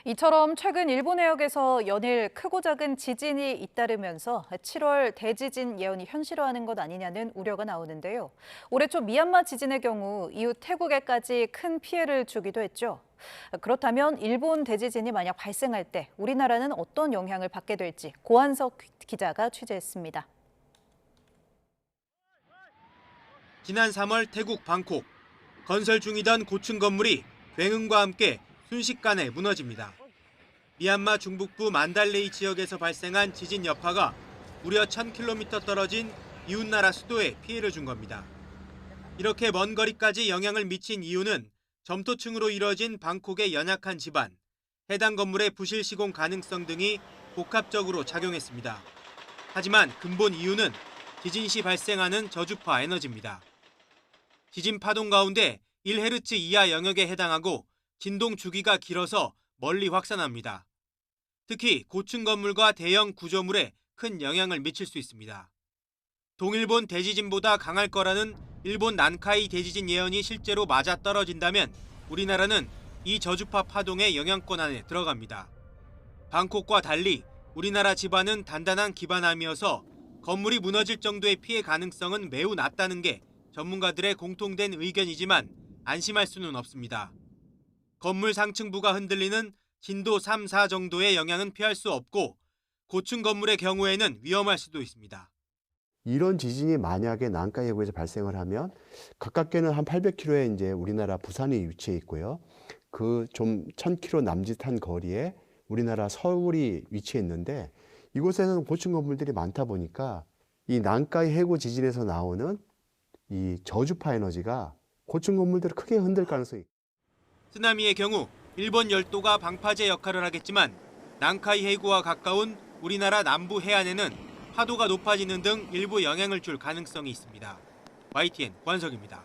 이처럼 최근 일본 해역에서 연일 크고 작은 지진이 잇따르면서 7월 대지진 예언이 현실화하는 것 아니냐는 우려가 나오는데요. 올해 초 미얀마 지진의 경우 이후 태국에까지 큰 피해를 주기도 했죠. 그렇다면 일본 대지진이 만약 발생할 때 우리나라는 어떤 영향을 받게 될지 고한석 기자가 취재했습니다. 지난 3월 태국 방콕. 건설 중이던 고층 건물이 굉음과 함께 순식간에 무너집니다. 미얀마 중북부 만달레이 지역에서 발생한 지진 여파가 무려 1000km 떨어진 이웃나라 수도에 피해를 준 겁니다. 이렇게 먼 거리까지 영향을 미친 이유는 점토층으로 이뤄진 방콕의 연약한 지반, 해당 건물의 부실 시공 가능성 등이 복합적으로 작용했습니다. 하지만 근본 이유는 지진 시 발생하는 저주파 에너지입니다. 지진 파동 가운데 1헤르츠 이하 영역에 해당하고 진동 주기가 길어서 멀리 확산합니다. 특히 고층 건물과 대형 구조물에 큰 영향을 미칠 수 있습니다. 동일본 대지진보다 강할 거라는 일본 난카이 대지진 예언이 실제로 맞아떨어진다면 우리나라는 이 저주파 파동의 영향권 안에 들어갑니다. 방콕과 달리 우리나라 지반은 단단한 기반함이어서 건물이 무너질 정도의 피해 가능성은 매우 낮다는 게 전문가들의 공통된 의견이지만 안심할 수는 없습니다. 건물 상층부가 흔들리는 진도 3, 4 정도의 영향은 피할 수 없고 고층 건물의 경우에는 위험할 수도 있습니다. 이런 지진이 만약에 난카이 해구에서 발생을 하면 가깝게는 한 800km에 이제 우리나라 부산이 위치해 있고요. 그 좀 1000km 남짓한 거리에 우리나라 서울이 위치해 있는데 이곳에서는 고층 건물들이 많다 보니까 이 난카이 해구 지진에서 나오는 이 저주파 에너지가 고층 건물들을 크게 흔들 가능성이 있습니다. 쓰나미의 경우 일본 열도가 방파제 역할을 하겠지만 난카이 해구와 가까운 우리나라 남부 해안에는 파도가 높아지는 등 일부 영향을 줄 가능성이 있습니다. YTN 고한석입니다.